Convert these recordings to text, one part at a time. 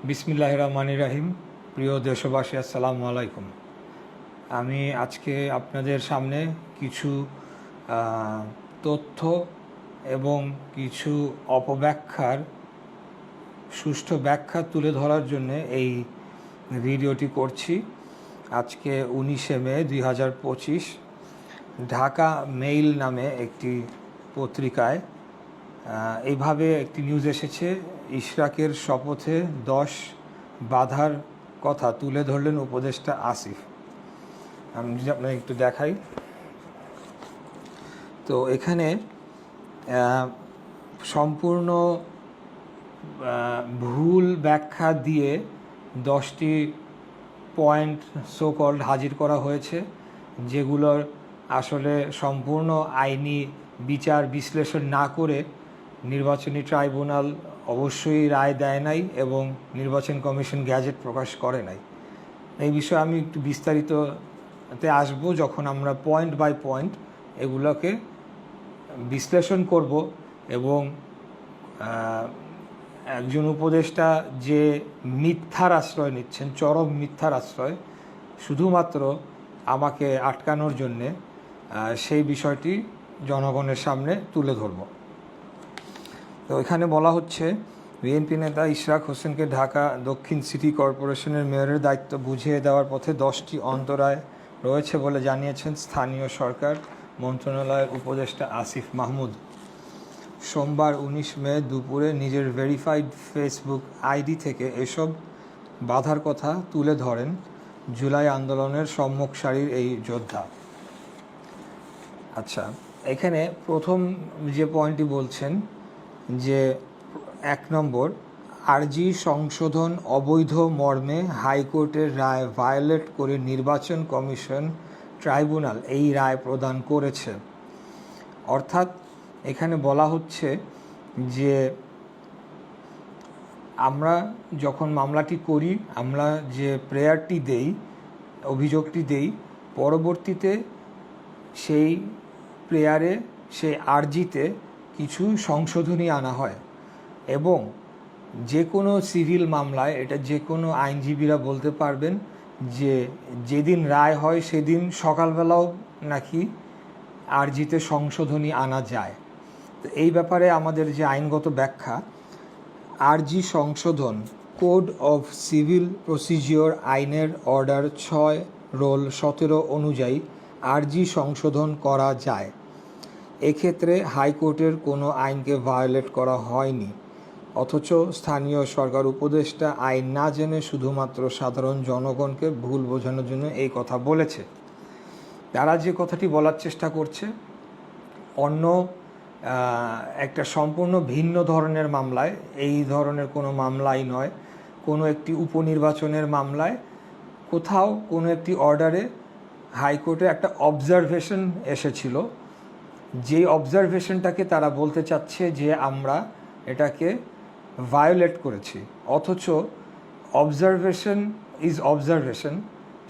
বিসমিল্লাহির রহমানির রহিম। প্রিয় দেশবাসী, আসসালামু আলাইকুম। আমি আজকে আপনাদের সামনে কিছু তথ্য এবং কিছু অপব্যাখ্যার সুষ্ঠু ব্যাখ্যা তুলে ধরার জন্য এই ভিডিওটি করছি। আজকে 19শে মে 2025 ঢাকা মেইল নামে একটি পত্রিকায় এইভাবে একটি নিউজ এসেছে। ইশরাকের শপথে 10 বাধার কথা তুলে ধরলেন উপদেষ্টা আসিফ। আমি যদি আপনাকে একটু দেখাই, তো এখানে সম্পূর্ণ ভুল ব্যাখ্যা দিয়ে 10টি পয়েন্ট সো কল্ড হাজির করা হয়েছে, যেগুলোর আসলে সম্পূর্ণ আইনি বিচার বিশ্লেষণ না করে নির্বাচনী ট্রাইব্যুনাল অবশ্যই রায় দেয় নাই এবং নির্বাচন কমিশন গ্যাজেট প্রকাশ করে নাই। এই বিষয়ে আমি একটু বিস্তারিততে আসব যখন আমরা পয়েন্ট বাই পয়েন্ট এগুলোকে বিশ্লেষণ করব এবং একজন উপদেষ্টা যে মিথ্যার আশ্রয় নিচ্ছেন, চরম মিথ্যার আশ্রয়, শুধুমাত্র আমাকে আটকানোর জন্যে, সেই বিষয়টি জনগণের সামনে তুলে ধরব। তো এখানে বলা হচ্ছে, বিএনপি নেতা ইশরাক হোসেনকে ঢাকা দক্ষিণ সিটি কর্পোরেশনের মেয়রের দায়িত্ব বুঝিয়ে দেওয়ার পথে 10টি অন্তরায় রয়েছে বলে জানিয়েছেন স্থানীয় সরকার মন্ত্রণালয়ের উপদেষ্টা আসিফ মাহমুদ। সোমবার 19 মে দুপুরে নিজের ভেরিফাইড ফেসবুক আইডি থেকে এসব বাধার কথা তুলে ধরেন জুলাই আন্দোলনের সম্মুখ সারির এই যোদ্ধা। আচ্ছা, এখানে প্রথম যে পয়েন্টটি বলছেন যে 1 নম্বর, আরজি সংশোধন অবৈধ মর্মে হাইকোর্টের রায় ভায়োলেট করে নির্বাচন কমিশন ট্রাইব্যুনাল এই রায় প্রদান করেছে। অর্থাৎ এখানে বলা হচ্ছে যে আমরা যখন মামলাটি করি, আমরা যে প্রেয়ারটি দেই, অভিযোগটি দেই, পরবর্তীতে সেই প্রেয়ারে, সেই আরজিতে কিছু সংশোধনী আনা হয় এবং যে কোনো সিভিল মামলায় এটা যে কোনো আইনজীবীরা বলতে পারবেন যে যেদিন রায় হয় সেদিন সকালবেলাও নাকি আরজিতে সংশোধনী আনা যায়। তো এই ব্যাপারে আমাদের যে আইনগত ব্যাখ্যা, আরজি সংশোধন কোড অফ সিভিল প্রসিজিওর আইনের অর্ডার 6/17 অনুযায়ী আরজি সংশোধন করা যায়। এক্ষেত্রে হাইকোর্টের কোনো আইনকে ভায়োলেট করা হয়নি, অথচ স্থানীয় সরকার উপদেষ্টা আইন না জেনে শুধুমাত্র সাধারণ জনগণকে ভুল বোঝানোর জন্য এই কথা বলেছে। তারা যে কথাটি বলার চেষ্টা করছে, অন্য একটা সম্পূর্ণ ভিন্ন ধরনের মামলায়, এই ধরনের কোনো মামলাই নয়, কোনো একটি উপনির্বাচনের মামলায় কোথাও কোনো একটি অর্ডারে হাইকোর্টে একটা অবজারভেশন এসেছিল, যেই অবজারভেশনটাকে তারা বলতে চাচ্ছে যে আমরা এটাকে ভায়োলেট করেছি, অথচ অবজারভেশন ইজ অবজারভেশন,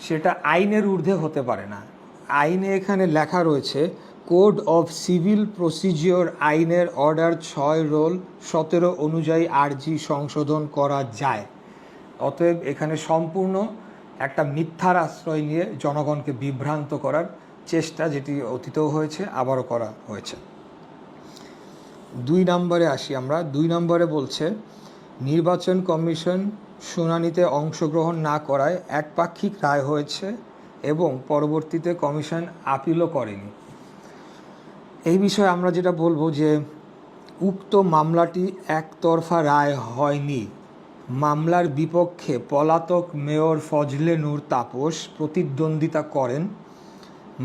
সেটা আইনের ঊর্ধ্বে হতে পারে না। আইনে এখানে লেখা রয়েছে কোড অফ সিভিল প্রসিজিওর আইনের অর্ডার 6/17 অনুযায়ী আরজি সংশোধন করা যায়। অতএব এখানে সম্পূর্ণ একটা মিথ্যার আশ্রয় নিয়ে জনগণকে বিভ্রান্ত করার চেষ্টা, যেটি অতীতেও হয়েছে, আবারও করা হয়েছে। 2 নম্বরে আসি আমরা। 2 নম্বরে বলছে, নির্বাচন কমিশন শুনানিতে অংশগ্রহণ না করায় একপাক্ষিক রায় হয়েছে এবং পরবর্তীতে কমিশন আপিলও করেনি। এই বিষয়ে আমরা যেটা বলবো যে উক্ত মামলাটি একতরফা রায় হয়নি। মামলার বিপক্ষে পলাতক মেয়র ফজলে নূর তাপস প্রতিদ্বন্দ্বিতা করেন,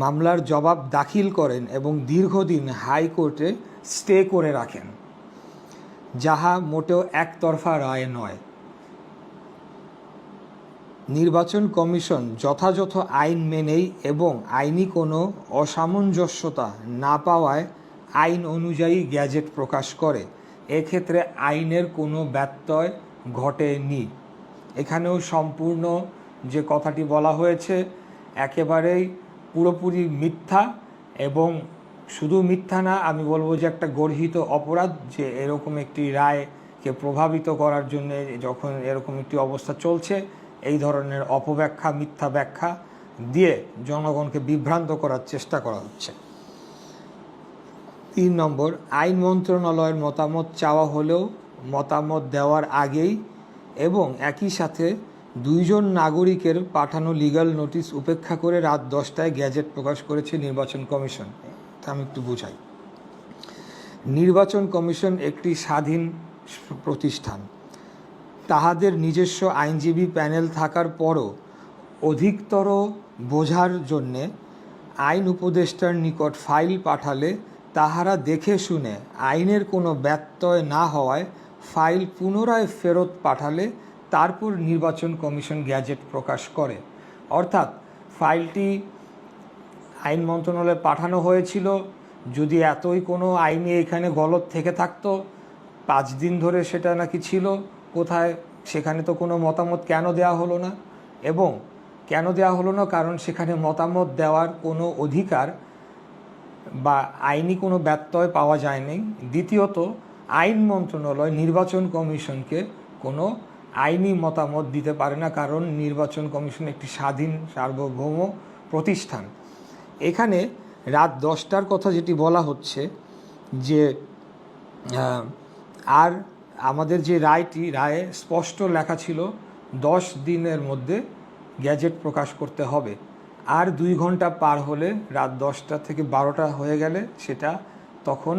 মামলার জবাব দাখিল করেন এবং দীর্ঘদিন হাইকোর্টে স্টে করে রাখেন, যাহা মোটেও একতরফা রায় নয়। নির্বাচন কমিশন যথাযথ আইন মেনেই এবং আইনি কোনো অসামঞ্জস্যতা না পাওয়ায় আইন অনুযায়ী গ্যাজেট প্রকাশ করে। এক্ষেত্রে আইনের কোনো ব্যত্যয় ঘটেনি। এখানেও সম্পূর্ণ যে কথাটি বলা হয়েছে একেবারেই পুরোপুরি মিথ্যা, এবং শুধু মিথ্যা না, আমি বলবো যে একটা গর্হিত অপরাধ যে এরকম একটি রায় কে প্রভাবিত করার জন্য যখন এরকম একটি অবস্থা চলছে, এই ধরনের অপব্যাখ্যা, মিথ্যা ব্যাখ্যা দিয়ে জনগণকে বিভ্রান্ত করার চেষ্টা করা হচ্ছে। 3 নম্বর, আইন মন্ত্রণালয়ের মতামত চাওয়া হলেও মতামত দেওয়ার আগেই এবং একই সাথে 2 জন নাগরিকের পাঠানো লিগ্যাল নোটিশ উপেক্ষা করে রাত 10টায় গ্যাজেট প্রকাশ করেছে নির্বাচন কমিশন। তা আমি একটু বুঝাই। নির্বাচন কমিশন একটি স্বাধীন প্রতিষ্ঠান। তাহাদের নিজস্ব আইনজীবী প্যানেল থাকার পরও অধিকতর বোঝার জন্যে আইন উপদেষ্টার নিকট ফাইল পাঠালে তাহারা দেখে শুনে আইনের কোনো ব্যত্যয় না হওয়ায় ফাইল পুনরায় ফেরত পাঠালে তারপর নির্বাচন কমিশন গ্যাজেট প্রকাশ করে। অর্থাৎ ফাইলটি আইন মন্ত্রণালয়ে পাঠানো হয়েছিল, যদি এতই কোনো আইনি এখানে গলত থেকে থাকতো, 5 দিন ধরে সেটা নাকি ছিল কোথায়, সেখানে তো কোনো মতামত কেন দেওয়া হলো না? এবং কেন দেওয়া হলো না? কারণ সেখানে মতামত দেওয়ার কোনো অধিকার বা আইনি কোনো ব্যত্যয় পাওয়া যায়নি। দ্বিতীয়ত, আইন মন্ত্রণালয় নির্বাচন কমিশনকে কোনো আইনি মতামত দিতে পারে না, কারণ নির্বাচন কমিশন একটি স্বাধীন সার্বভৌম প্রতিষ্ঠান। এখানে রাত 10টার কথা যেটি বলা হচ্ছে, যে আর আমাদের যে রায়ে স্পষ্ট লেখা ছিল 10 দিনের মধ্যে গ্যাজেট প্রকাশ করতে হবে। আর 2 ঘন্টা পার হলে, রাত 10টা থেকে 12টা হয়ে গেলে, সেটা তখন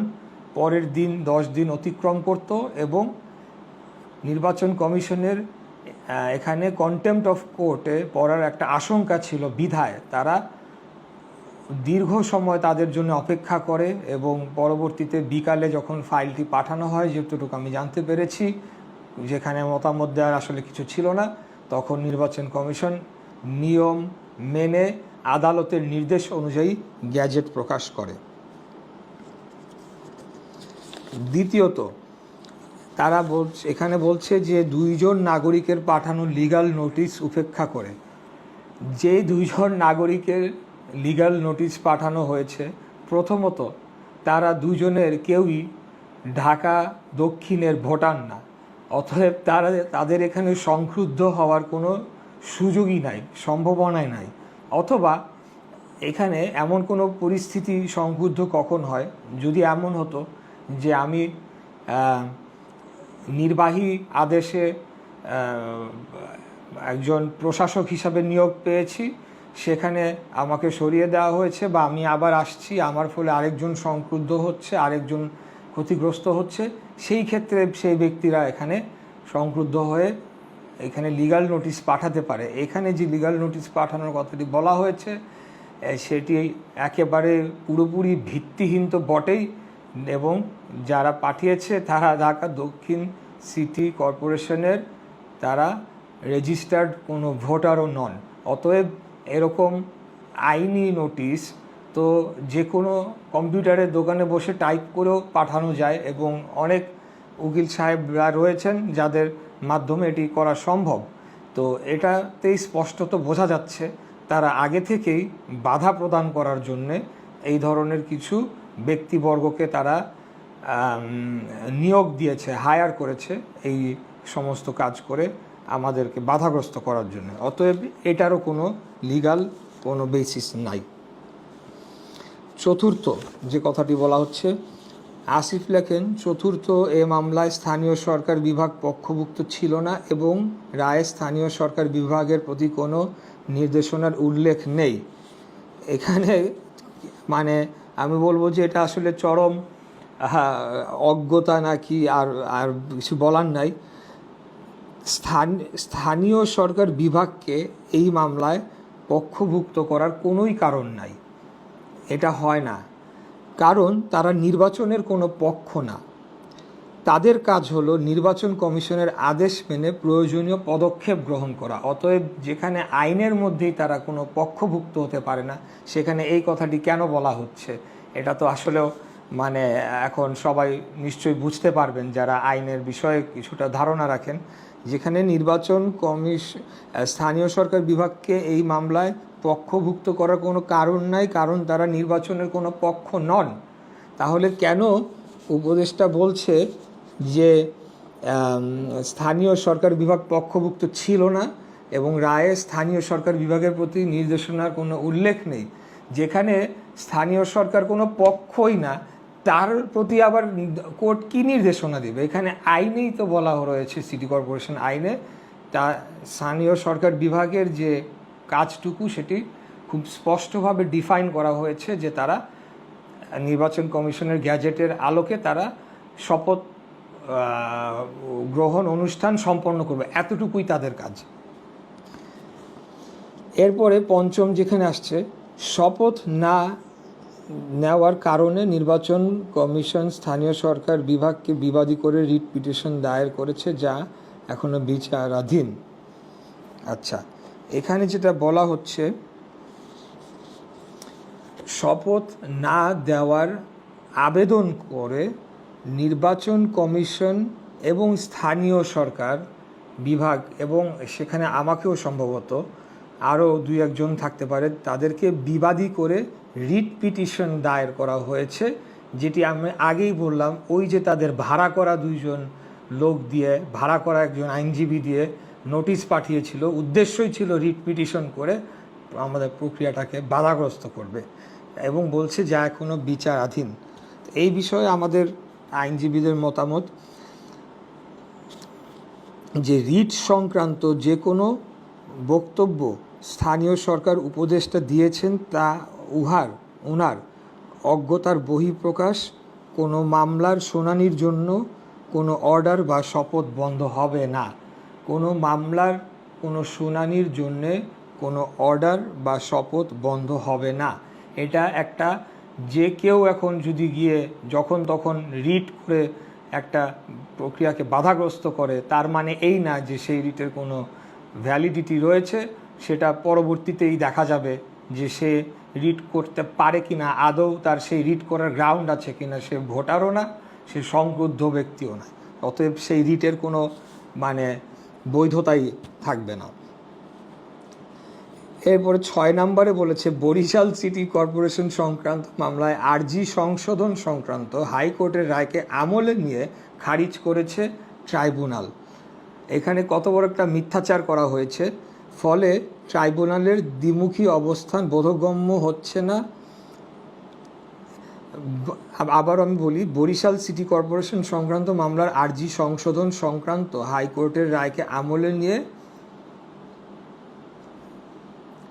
পরের দিন 10 দিন অতিক্রম করত এবং নির্বাচন কমিশনের এখানে কন্টেম্পট অফ কোর্টে পড়ার একটা আশঙ্কা ছিল বিধায় তারা দীর্ঘ সময় তাদের জন্য অপেক্ষা করে এবং পরবর্তীতে বিকালে যখন ফাইলটি পাঠানো হয়, যেটুকু আমি জানতে পেরেছি, যেখানে মতামত দেওয়ার আসলে কিছু ছিল না, তখন নির্বাচন কমিশন নিয়ম মেনে আদালতের নির্দেশ অনুযায়ী গ্যাজেট প্রকাশ করে। দ্বিতীয়ত, তারা এখানে বলছে যে 2 জন নাগরিকের পাঠানো লিগ্যাল নোটিশ উপেক্ষা করে। যে 2 জন নাগরিকের লিগ্যাল নোটিশ পাঠানো হয়েছে, প্রথমত তারা 2 জনের কেউই ঢাকা দক্ষিণের ভোটার না, অতএব তাদের এখানে সংক্ষুব্ধ হওয়ার কোনো সুযোগই নাই, সম্ভাবনাই নাই। অথবা এখানে এমন কোনো পরিস্থিতি সংক্ষুব্ধ কখন হয়, যদি এমন হতো যে আমি নির্বাহী আদেশে একজন প্রশাসক হিসাবে নিয়োগ পেয়েছি, সেখানে আমাকে সরিয়ে দেওয়া হয়েছে বা আমি আবার আসছি, আমার ফলে আরেকজন সংক্রুদ্ধ হচ্ছে, আরেকজন ক্ষতিগ্রস্ত হচ্ছে, সেই ক্ষেত্রে সেই ব্যক্তিরা এখানে সংক্রুদ্ধ হয়ে এখানে লিগ্যাল নোটিশ পাঠাতে পারে। এখানে যে লিগ্যাল নোটিশ পাঠানোর কথাটি বলা হয়েছে, সেটি একেবারে পুরোপুরি ভিত্তিহীন তো বটেই, এবং যারা পাঠিয়েছে তারা ঢাকা দক্ষিণ সিটি কর্পোরেশনের তারা রেজিস্টার্ড কোনো ভোটারও নন। অতএব এরকম আইনি নোটিশ তো যে কোনো কম্পিউটারের দোকানে বসে টাইপ করেও পাঠানো যায়, এবং অনেক উকিল সাহেবরা রয়েছেন যাদের মাধ্যমে এটি করা সম্ভব। তো এটাতেই স্পষ্টত বোঝা যাচ্ছে তারা আগে থেকেই বাধা প্রদান করার জন্যে এই ধরনের কিছু ব্যক্তিবর্গকে তারা নিয়োগ দিয়েছে, হায়ার করেছে এই সমস্ত কাজ করে আমাদেরকে বাধাগ্রস্ত করার জন্য। অতএব এটারও কোনো লিগ্যাল কোনো বেসিস নাই। চতুর্থ যে কথাটি বলা হচ্ছে, আসিফ লেখেন, চতুর্থ এ মামলায় স্থানীয় সরকার বিভাগ পক্ষভুক্ত ছিল না এবং রায়ে স্থানীয় সরকার বিভাগের প্রতি কোনো নির্দেশনার উল্লেখ নেই। এখানে মানে আমি বলবো যে এটা আসলে চরম অজ্ঞতা নাকি, আর কিছু বলার নাই। স্থানীয় সরকার বিভাগকে এই মামলায় পক্ষভুক্ত করার কোনোই কারণ নাই, এটা হয় না, কারণ তারা নির্বাচনের কোনো পক্ষ না। তাদের কাজ হলো নির্বাচন কমিশনের আদেশ মেনে প্রয়োজনীয় পদক্ষেপ গ্রহণ করা। অতএব যেখানে আইনের মধ্যেই তারা কোনো পক্ষভুক্ত হতে পারে না, সেখানে এই কথাটি কেন বলা হচ্ছে, এটা তো আসলেও মানে এখন সবাই নিশ্চয়ই বুঝতে পারবেন যারা আইনের বিষয়ে কিছুটা ধারণা রাখেন, যেখানে নির্বাচন স্থানীয় সরকার বিভাগকে এই মামলায় পক্ষভুক্ত করার কোনো কারণ নাই, কারণ তারা নির্বাচনের কোনো পক্ষ নন। তাহলে কেন উপদেষ্টা বলছে যে স্থানীয় সরকার বিভাগ পক্ষভুক্ত ছিল না এবং রায়ে স্থানীয় সরকার বিভাগের প্রতি নির্দেশনার কোনো উল্লেখ নেই। যেখানে স্থানীয় সরকার কোনো পক্ষই না, তার প্রতি আবার কোর্ট কী নির্দেশনা দেবে? এখানে আইনেই তো বলা রয়েছে, সিটি কর্পোরেশন আইনে তা স্থানীয় সরকার বিভাগের যে কাজটুকু সেটি খুব স্পষ্টভাবে ডিফাইন করা হয়েছে যে তারা নির্বাচন কমিশনের গ্যাজেটের আলোকে তারা শপথ গ্রহণ অনুষ্ঠান সম্পন্ন করবে, এতটুকুই তাদের কাজ। এরপরে পঞ্চম যেখানে আসছে, শপথ না নেওয়ার কারণে নির্বাচন কমিশন স্থানীয় সরকার বিভাগকে বিবাদী করে রিট পিটিশন দায়ের করেছে, যা এখনো বিচারাধীন। আচ্ছা, এখানে যেটা বলা হচ্ছে, শপথ না দেওয়ার আবেদন করে নির্বাচন কমিশন এবং স্থানীয় সরকার বিভাগ, এবং সেখানে আমাকেও সম্ভবত আরও দুই একজন থাকতে পারে, তাদেরকে বিবাদী করে রিট পিটিশন দায়ের করা হয়েছে, যেটি আমি আগেই বললাম, ওই যে তাদের ভাড়া করা দুইজন লোক দিয়ে, ভাড়া করা একজন আইনজীবী দিয়ে নোটিশ পাঠিয়েছিল, উদ্দেশ্যই ছিল রিট পিটিশন করে আমাদের প্রক্রিয়াটাকে বাধাগ্রস্ত করবে, এবং বলছে যা এখনও বিচারাধীন। এই বিষয়ে আমাদের আইনজীবীদের মতামত যে রিট সংক্রান্ত যে কোনো বক্তব্য স্থানীয় সরকার উপদেষ্টা দিয়েছেন তা ওনার অজ্ঞতার বহিঃপ্রকাশ। কোনো মামলার শুনানির জন্য কোনো অর্ডার বা শপথ বন্ধ হবে না। কোনো মামলার কোনো শুনানির জন্যে কোনো অর্ডার বা শপথ বন্ধ হবে না। এটা একটা, যে কেউ এখন যদি গিয়ে যখন তখন রিট করে একটা প্রক্রিয়াকে বাধাগ্রস্ত করে, তার মানে এই না যে সেই রিটের কোনো ভ্যালিডিটি রয়েছে। সেটা পরবর্তীতেই দেখা যাবে যে সে রিট করতে পারে কিনা, আদৌ তার সেই রিট করার গ্রাউন্ড আছে কিনা। সে ভোটারও না, সে সংক্রুদ্ধ ব্যক্তিও না, অতএব সেই রিটের কোনো বৈধতাই থাকবে না। এরপরে 6 নম্বরে বলেছে, বরিশাল সিটি কর্পোরেশন সংক্রান্ত মামলায় আরজি সংশোধন সংক্রান্ত হাইকোর্টের রায়কে আমলে নিয়ে খারিজ করেছে ট্রাইব্যুনাল। এখানে কত বড় একটা মিথ্যাচার করা হয়েছে, ফলে ট্রাইব্যুনালের দ্বিমুখী অবস্থান বোধগম্য হচ্ছে না। আবার আমি বলি, বরিশাল সিটি কর্পোরেশন সংক্রান্ত মামলার আরজি সংশোধন সংক্রান্ত হাইকোর্টের রায়কে আমলে নিয়ে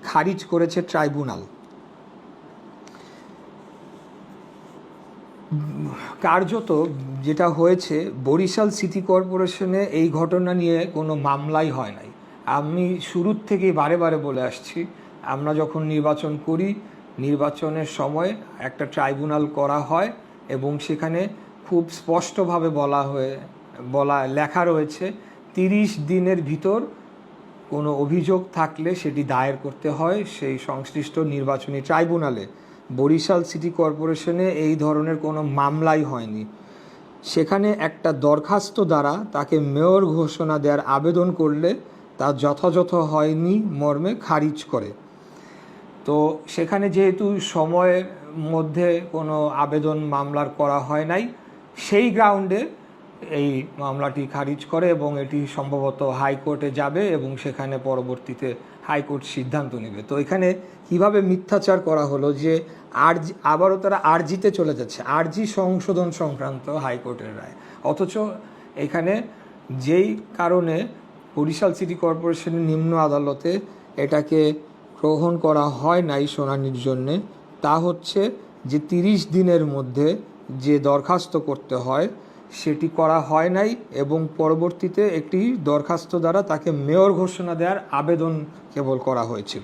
খারিজ করেছে ট্রাইব্যুনাল। কার্যত যেটা হয়েছে, বরিশাল সিটি কর্পোরেশনে এই ঘটনা নিয়ে কোনো মামলাই হয় নাই। আমি শুরুর থেকেই বারে বারে বলে আসছি, আমরা যখন নির্বাচন করি, নির্বাচনের সময় একটা ট্রাইব্যুনাল করা হয় এবং সেখানে খুব স্পষ্টভাবে লেখা রয়েছে 30 দিনের ভিতর কোনো অভিযোগ থাকলে সেটি দায়ের করতে হয় সেই সংশ্লিষ্ট নির্বাচনী ট্রাইব্যুনালে। বরিশাল সিটি কর্পোরেশনে এই ধরনের কোনো মামলাই হয়নি। সেখানে একটা দরখাস্ত দ্বারা তাকে মেয়র ঘোষণা দেওয়ার আবেদন করলে তা যথাযথ হয়নি মর্মে খারিজ করে। তো সেখানে যেহেতু সময়ের মধ্যে কোনো আবেদন মামলার করা হয় নাই, সেই গ্রাউন্ডে এই মামলাটি খারিজ করে এবং এটি সম্ভবত হাইকোর্টে যাবে এবং সেখানে পরবর্তীতে হাইকোর্ট সিদ্ধান্ত নেবে। তো এখানে কিভাবে মিথ্যাচার করা হলো যে আবারও তারা আরজিতে চলে যাচ্ছে, আরজি সংশোধন সংক্রান্ত হাইকোর্টের রায়, অথচ এখানে যেই কারণে বরিশাল সিটি কর্পোরেশনের নিম্ন আদালতে এটাকে গ্রহণ করা হয় নাই শুনানির জন্যে, তা হচ্ছে যে 30 দিনের মধ্যে যে দরখাস্ত করতে হয় সেটি করা হয় নাই এবং পরবর্তীতে একটি দরখাস্ত দ্বারা তাকে মেয়র ঘোষণা দেওয়ার আবেদন কেবল করা হয়েছিল।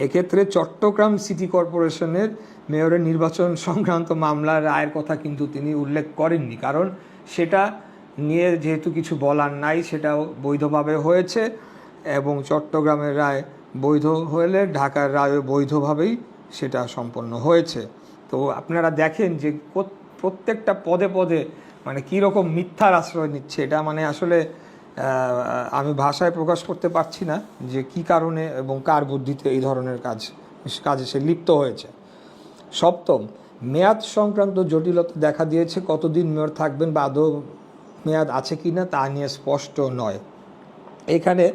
এক্ষেত্রে চট্টগ্রাম সিটি কর্পোরেশনের মেয়রের নির্বাচন সংক্রান্ত মামলার রায়ের কথা কিন্তু তিনি উল্লেখ করেননি, কারণ সেটা নিয়ে যেহেতু কিছু বলার নাই, সেটাও বৈধভাবে হয়েছে এবং চট্টগ্রামের রায় বৈধ হলে ঢাকার রায়ও বৈধভাবেই সেটা সম্পন্ন হয়েছে। তো আপনারা দেখেন যে প্রত্যেকটা পদে পদে কীরকম মিথ্যার আশ্রয় নিচ্ছে, এটা আসলে আমি ভাষায় প্রকাশ করতে পারছি না যে কি কারণে এবং কার বুদ্ধিতে এই ধরনের কাজে সে লিপ্ত হয়েছে। সপ্তম, মেয়াদ সংক্রান্ত জটিলতা দেখা দিয়েছে, কতদিন মেয়র থাকবেন বা আদৌ মেয়াদ আছে কি না তা নিয়ে স্পষ্ট নয়। এখানে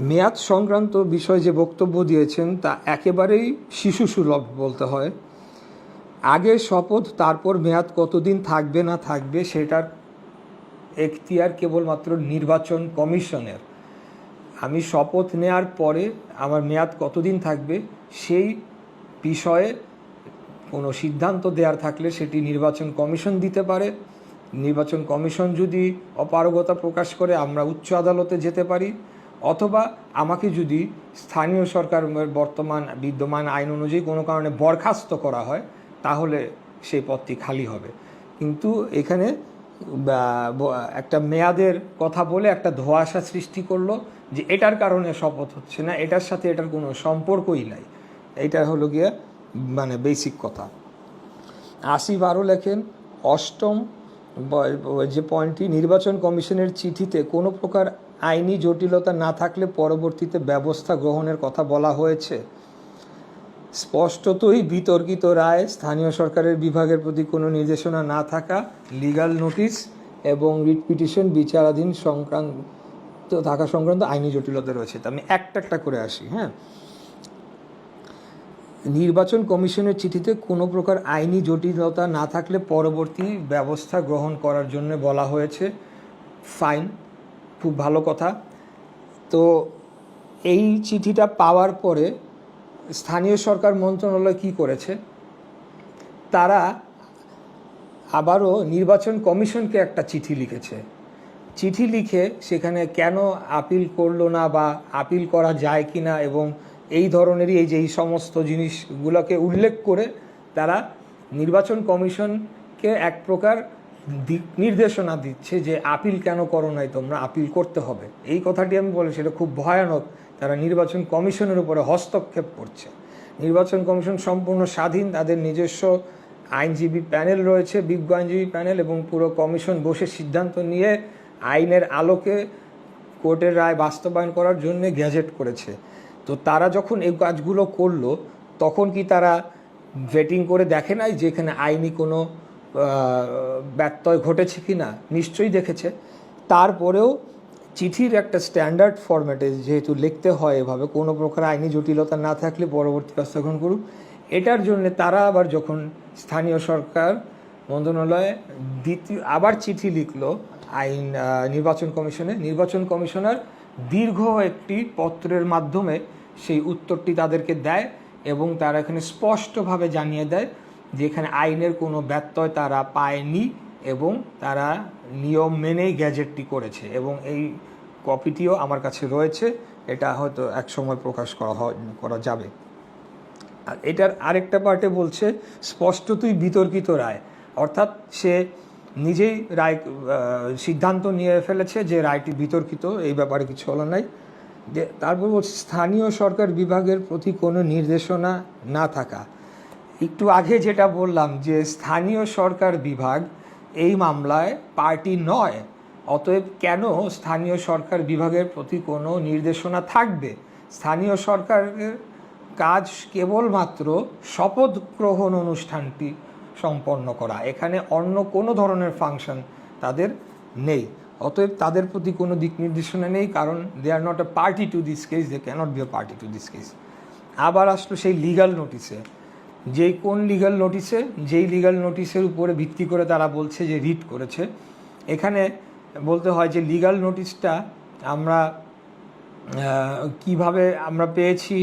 মেয়াদ সংক্রান্ত বিষয় যে বক্তব্য দিয়েছেন তা একেবারেই শিশুসুলভ বলতে হয়। আগে শপথ, তারপর মেয়াদ কতদিন থাকবে না থাকবে সেটার এখতিয়ার কেবলমাত্র নির্বাচন কমিশনের। আমি শপথ নেওয়ার পরে আমার মেয়াদ কতদিন থাকবে সেই বিষয়ে কোনো সিদ্ধান্ত দেওয়ার থাকলে সেটি নির্বাচন কমিশন দিতে পারে। নির্বাচন কমিশন যদি অপারগতা প্রকাশ করে আমরা উচ্চ আদালতে যেতে পারি, অথবা আমাকে যদি স্থানীয় সরকার বর্তমান বিদ্যমান আইন অনুযায়ী কোনো কারণে বরখাস্ত করা হয় তাহলে সেই পদটি খালি হবে। কিন্তু এখানে একটা মেয়াদের কথা বলে একটা ধোঁয়াশা সৃষ্টি করলো যে এটার কারণে শপথ হচ্ছে না, এটার সাথে এটার কোনো সম্পর্কই নাই। এইটা হলো গিয়ে মানে বেসিক কথা। আসিফ আরও লেখেন, অষ্টম যে পয়েন্টটি, নির্বাচন কমিশনের চিঠিতে কোনো প্রকার আইনি জটিলতা না থাকলে পরবর্তীতে ব্যবস্থা গ্রহণের কথা বলা হয়েছে। স্পষ্টতই বিতর্কিত রায়, স্থানীয় সরকারের বিভাগের প্রতি কোনো নির্দেশনা না থাকা, লিগ্যাল নোটিশ এবং রিট পিটিশন বিচারাধীন সংক্রান্ত আইনি জটিলতা রয়েছে। তা আমি একটা করে আসি। হ্যাঁ, নির্বাচন কমিশনের চিঠিতে কোনো প্রকার আইনি জটিলতা না থাকলে পরবর্তী ব্যবস্থা গ্রহণ করার জন্য বলা হয়েছে। ফাইন, খুব ভালো কথা। তো এই চিঠিটা পাওয়ার পরে স্থানীয় সরকার মন্ত্রণালয় কি করেছে, তারা আবারও নির্বাচন কমিশনকে একটা চিঠি লিখেছে। চিঠি লিখে সেখানে কেন আপিল করলো না বা আপিল করা যায় কি না এবং এই ধরনেরই এই সমস্ত জিনিসগুলোকে উল্লেখ করে তারা নির্বাচন কমিশনকে এক প্রকার দিক নির্দেশনা দিচ্ছে যে আপিল কেন করো নাই তোমরা, আপিল করতে হবে। এই কথাটি আমি বলি সেটা খুব ভয়ানক। তারা নির্বাচন কমিশনের উপরে হস্তক্ষেপ করছে। নির্বাচন কমিশন সম্পূর্ণ স্বাধীন, তাদের নিজস্ব আইনজীবী প্যানেল রয়েছে, বিজ্ঞ আইনজীবী প্যানেল, এবং পুরো কমিশন বসে সিদ্ধান্ত নিয়ে আইনের আলোকে কোর্টের রায় বাস্তবায়ন করার জন্য গ্যাজেট করেছে। তো তারা যখন এই কাজগুলো করলো তখন কি তারা ভেটিং করে দেখে নাই যে এখানে আইনি কোনো ব্যত্যয় ঘটেছে কি না? নিশ্চয়ই দেখেছে। তারপরেও চিঠির একটা স্ট্যান্ডার্ড ফরম্যাটে যেহেতু লিখতে হয় এভাবে, কোনো প্রকার আইনি জটিলতা না থাকলে পরবর্তী ব্যবস্থা গ্রহণ করুক, এটার জন্য তারা আবার যখন স্থানীয় সরকার মন্ত্রণালয়ে আবার চিঠি লিখলো নির্বাচন কমিশনে, নির্বাচন কমিশনার দীর্ঘ একটি পত্রের মাধ্যমে সেই উত্তরটি তাদেরকে দেয় এবং তারা এখানে স্পষ্টভাবে জানিয়ে দেয় যে এখানে আইনের কোনো ব্যত্যয় তারা পায়নি এবং তারা নিয়ম মেনেই গ্যাজেটটি করেছে। এবং এই কপিটিও আমার কাছে রয়েছে, এটা হয়তো এক সময় প্রকাশ করা যাবে। আর এটার আরেকটা পার্টে বলছে স্পষ্টতই বিতর্কিত রায়, অর্থাৎ সে নিজেই রায় সিদ্ধান্ত নিয়ে ফেলেছে যে রায়টি বিতর্কিত, এই ব্যাপারে কিছু হলো নাই। তারপর বলছে স্থানীয় সরকার বিভাগের প্রতি কোনো নির্দেশনা না থাকা। একটু আগে যেটা বললাম যে স্থানীয় সরকার বিভাগ এই মামলায় পার্টি নয়, অতএব কেন স্থানীয় সরকার বিভাগের প্রতি কোনো নির্দেশনা থাকবে? স্থানীয় সরকারের কাজ কেবলমাত্র শপথ গ্রহণ অনুষ্ঠানটি সম্পন্ন করা, এখানে অন্য কোনো ধরনের ফাংশন তাদের নেই। অতএব তাদের প্রতি কোনো দিক নির্দেশনা নেই, কারণ they are not a party to this case, they cannot be a party to this case. আবার আসলো সেই লিগাল নোটিসে, কোন লিগাল নোটিসে, যেই লিগাল নোটিসের উপরে ভিত্তি করে তারা বলছে যে রিট করেছে। এখানে বলতে হয় যে লিগাল নোটিসটা আমরা কিভাবে আমরা পেয়েছি,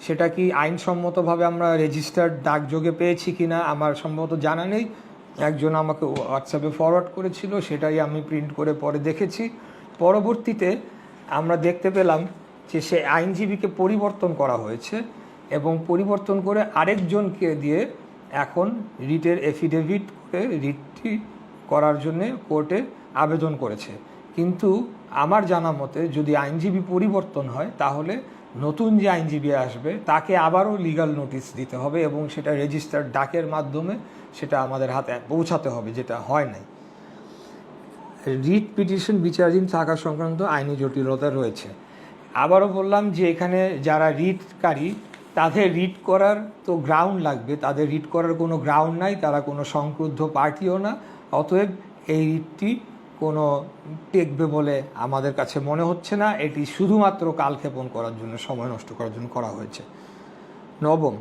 সেটা কি আইনসম্মতভাবে আমরা রেজিস্টার্ড ডাকযোগে পেয়েছি কি না আমার সম্ভবত জানা নেই। একজন আমাকে হোয়াটসঅ্যাপে ফরওয়ার্ড করেছিল, সেটাই আমি প্রিন্ট করে পরে দেখেছি। পরবর্তীতে আমরা দেখতে পেলাম যে সে আইনজীবীকে পরিবর্তন করা হয়েছে এবং পরিবর্তন করে আরেকজনকে দিয়ে এখন রিটের এফিডেভিট করে রিটটি করার জন্যে কোর্টে আবেদন করেছে। কিন্তু আমার জানা মতে যদি আইনজীবী পরিবর্তন হয় তাহলে নতুন যে আইনজীবী আসবে তাকে আবারও লিগাল নোটিশ দিতে হবে এবং সেটা রেজিস্টার্ড ডাকের মাধ্যমে সেটা আমাদের হাতে পৌঁছাতে হবে, যেটা হয় নাই। রিট পিটিশন বিচারাধীন থাকা সংক্রান্ত আইনি জটিলতা রয়েছে। আবারও বললাম যে এখানে যারা রিটকারী তাদের রিট করার তো গ্রাউন্ড লাগবে, তাদের রিট করার কোনো গ্রাউন্ড নাই, তারা কোনো সংক্রুদ্ধ পার্টিও না। অতএব এই রিটটি কোনো টেকবে বলে আমাদের কাছে মনে হচ্ছে না। এটি শুধুমাত্র কালক্ষেপণ করার জন্য, সময় নষ্ট করার জন্য করা হয়েছে। নবম,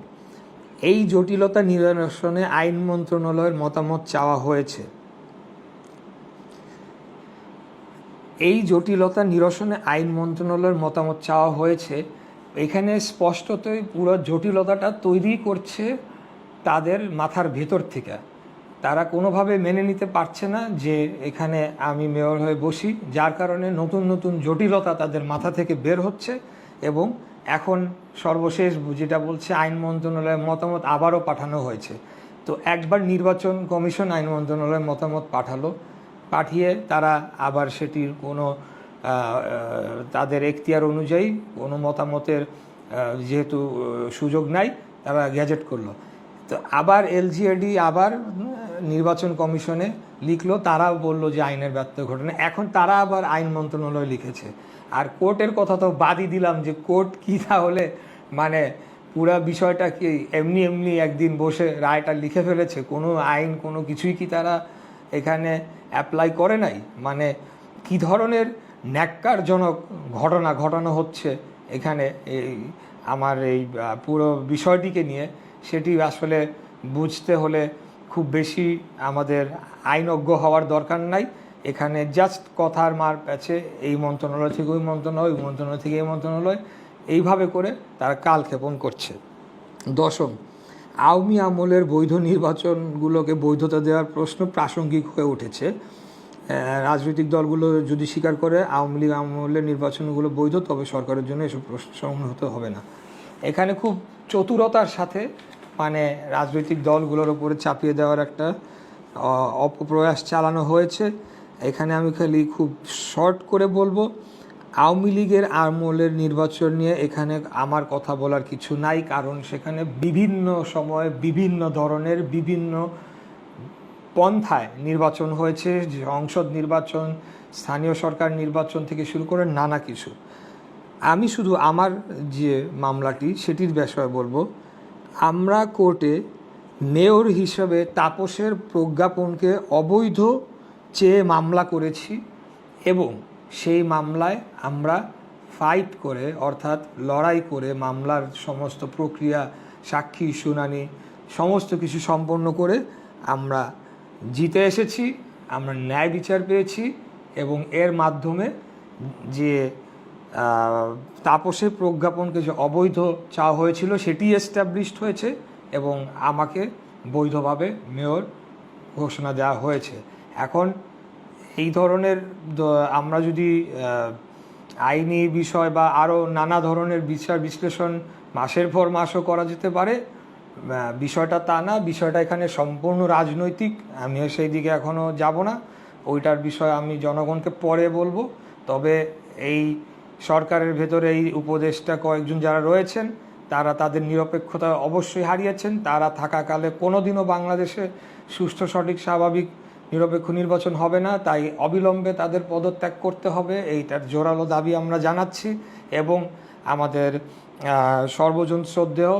এই জটিলতা নিরসনে আইন মন্ত্রণালয়ের মতামত চাওয়া হয়েছে। এই জটিলতা নিরসনে আইন মন্ত্রণালয়ের মতামত চাওয়া হয়েছে। এখানে স্পষ্টতই পুরো জটিলতাটা তৈরি করছে তাদের মাথার ভেতর থেকে। তারা কোনোভাবে মেনে নিতে পারছে না যে এখানে আমি মেয়র হয়ে বসি, যার কারণে নতুন নতুন জটিলতা তাদের মাথা থেকে বের হচ্ছে। এবং এখন সর্বশেষ যেটা বলছে, আইন মন্ত্রণালয়ের মতামত আবারও পাঠানো হয়েছে। তো একবার নির্বাচন কমিশন আইন মন্ত্রণালয়ের মতামত পাঠিয়ে তারা আবার সেটির কোনো তাদের এখতিয়ার অনুযায়ী কোনো মতামতের যেহেতু সুযোগ নাই, তারা গ্যাজেট করলো। তো আবার এলজিএডি আবার নির্বাচন কমিশনে লিখলো, তারাও বললো যে আইনের ব্যত্যয় ঘটনা। এখন তারা আবার আইন মন্ত্রণালয় লিখেছে। আর কোর্টের কথা তো বাদই দিলাম, যে কোর্ট কি তাহলে মানে পুরা বিষয়টা কি এমনি একদিন বসে রায়টা লিখে ফেলেছে? কোনো আইন কোনো কিছুই কি তারা এখানে অ্যাপ্লাই করে নাই? মানে কি ধরনের ন্যাক্কারজনক ঘটনা ঘটানো হচ্ছে এখানে এই আমার এই পুরো বিষয়টিকে নিয়ে, সেটি আসলে বুঝতে হলে খুব বেশি আমাদের আইনজ্ঞ হওয়ার দরকার নাই। এখানে জাস্ট কথার মার প্যাচে এই মন্ত্রণালয় থেকে ওই মন্ত্রণালয়, ওই মন্ত্রণালয় থেকে এই মন্ত্রণালয়, এইভাবে করে তারা কালক্ষেপণ করছে। দশম, আওয়ামী আমলের বৈধ নির্বাচনগুলোকে বৈধতা দেওয়ার প্রশ্ন প্রাসঙ্গিক হয়ে উঠেছে। রাজনৈতিক দলগুলো যদি স্বীকার করে আওয়ামী লীগ আমলের নির্বাচনগুলো বৈধ, তবে সরকারের জন্য এসব প্রশ্ন সম্মুখীন হবে না। এখানে খুব চতুরতার সাথে মানে রাজনৈতিক দলগুলোর উপরে চাপিয়ে দেওয়ার একটা অপপ্রয়াস চালানো হয়েছে। এখানে আমি খালি খুব শর্ট করে বলবো, আওয়ামী লীগের আমলের নির্বাচন নিয়ে এখানে আমার কথা বলার কিছু নাই, কারণ সেখানে বিভিন্ন সময়ে বিভিন্ন ধরনের বিভিন্ন পন্থায় নির্বাচন হয়েছে, সংসদ নির্বাচন, স্থানীয় সরকার নির্বাচন থেকে শুরু করে নানা কিছু। আমি শুধু আমার যে মামলাটি সেটির বিষয়ে বলবো। আমরা কোর্টে মেয়র হিসেবে তাপসের প্রজ্ঞাপনকে অবৈধ চেয়ে মামলা করেছি এবং সেই মামলায় আমরা ফাইট করে, অর্থাৎ লড়াই করে, মামলার সমস্ত প্রক্রিয়া, সাক্ষী, শুনানি সমস্ত কিছু সম্পন্ন করে আমরা জিতে এসেছি। আমরা ন্যায় বিচার পেয়েছি এবং এর মাধ্যমে যে তাপসের প্রজ্ঞাপনকে যে অবৈধ চাওয়া হয়েছিল সেটি এস্টাবলিশড হয়েছে এবং আমাকে বৈধভাবে মেয়র ঘোষণা দেওয়া হয়েছে। এখন এই ধরনের আমরা যদি আইনি বিষয় বা আরও নানা ধরনের বিচার বিশ্লেষণ মাসের পর মাসও করা যেতে পারে, বিষয়টা তা না। বিষয়টা এখানে সম্পূর্ণ রাজনৈতিক। আমি সেই দিকে এখনও যাব না, ওইটার বিষয় আমি জনগণকে পরে বলবো। তবে এই সরকারের ভেতরে এই উপদেষ্টা কয়েকজন যারা রয়েছেন, তারা তাদের নিরপেক্ষতা অবশ্যই হারিয়েছেন। তারা থাকাকালে কোনোদিনও বাংলাদেশে সুষ্ঠু, সঠিক, স্বাভাবিক, নিরপেক্ষ নির্বাচন হবে না। তাই অবিলম্বে তাদের পদত্যাগ করতে হবে, এইটার জোরালো দাবি আমরা জানাচ্ছি। এবং আমাদের সর্বজন শ্রদ্ধেয়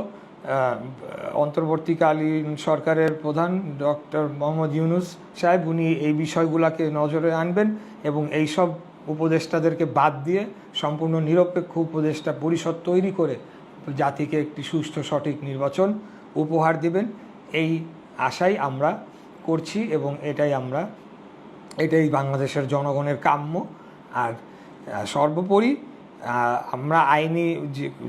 অন্তর্বর্তীকালীন সরকারের প্রধান ডক্টর মোহাম্মদ ইউনূস সাহেব, উনি এই বিষয়গুলোকে নজরে আনবেন এবং এই সব উপদেষ্টাদেরকে বাদ দিয়ে সম্পূর্ণ নিরপেক্ষ উপদেষ্টা পরিষদ তৈরি করে জাতিকে একটি সুষ্ঠু, সঠিক নির্বাচন উপহার দেবেন, এই আশাই আমরা করছি এবং এটাই বাংলাদেশের জনগণের কাম্য। আর সর্বোপরি আমরা আইনি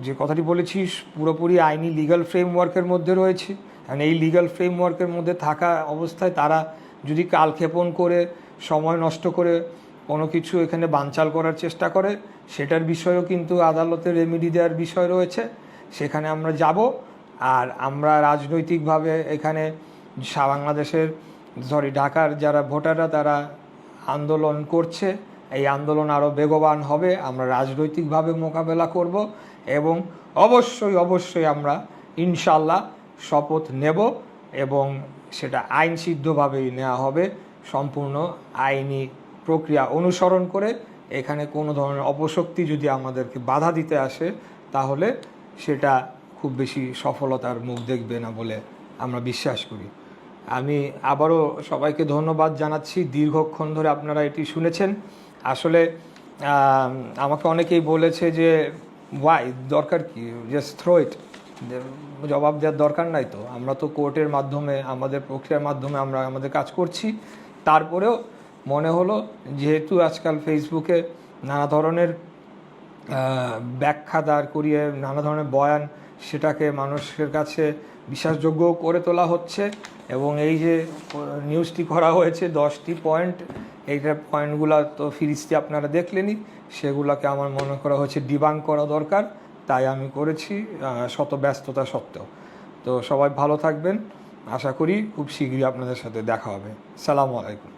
যে কথাটি বলেছি, পুরোপুরি আইনি লিগ্যাল ফ্রেমওয়ার্কের মধ্যে রয়েছে। কারণ এই লিগ্যাল ফ্রেমওয়ার্কের মধ্যে থাকা অবস্থায় তারা যদি কালক্ষেপণ করে, সময় নষ্ট করে কোনো কিছু এখানে বানচাল করার চেষ্টা করে, সেটার বিষয়েও কিন্তু আদালতের রেমেডি দেওয়ার বিষয় রয়েছে, সেখানে আমরা যাব। আর আমরা রাজনৈতিকভাবে এখানে বাংলাদেশের ঢাকার যারা ভোটাররা তারা আন্দোলন করছে, এই আন্দোলন আরও বেগবান হবে। আমরা রাজনৈতিকভাবে মোকাবেলা করব এবং অবশ্যই আমরা ইনশাল্লাহ শপথ নেব এবং সেটা আইনসিদ্ধভাবেই নেওয়া হবে, সম্পূর্ণ আইনি প্রক্রিয়া অনুসরণ করে। এখানে কোনো ধরনের অপশক্তি যদি আমাদেরকে বাধা দিতে আসে, তাহলে সেটা খুব বেশি সফলতার মুখ দেখবে না বলে আমরা বিশ্বাস করি। আমি আবারও সবাইকে ধন্যবাদ জানাচ্ছি, দীর্ঘক্ষণ ধরে আপনারা এটি শুনেছেন। আসলে আমাকে অনেকেই বলেছে যে ওয়াই, দরকার কি, জাস্ট থ্রো ইট, জবাব দেওয়ার দরকার নাই তো, আমরা তো কোর্টের মাধ্যমে, আমাদের প্রক্রিয়ার মাধ্যমে আমরা আমাদের কাজ করছি। তারপরেও মনে হলো যেহেতু আজকাল ফেসবুকে নানা ধরনের ব্যাখ্যা দাঁড় করিয়ে, নানা ধরনের বয়ান, সেটাকে মানুষের কাছে বিশ্বাসযোগ্য করে তোলা হচ্ছে, এবং এই যে নিউজটি করা হয়েছে 10টি পয়েন্ট, এইটার পয়েন্টগুলো তো ফিরিস্তি আপনারা দেখলেনই, সেগুলোকে আমার মনে করা হয়েছে ডিবাঙ্ক করা দরকার, তাই আমি করেছি শত ব্যস্ততা সত্ত্বেও। তো সবাই ভালো থাকবেন, আশা করি খুব শীঘ্রই আপনাদের সাথে দেখা হবে। সালামু আলাইকুম।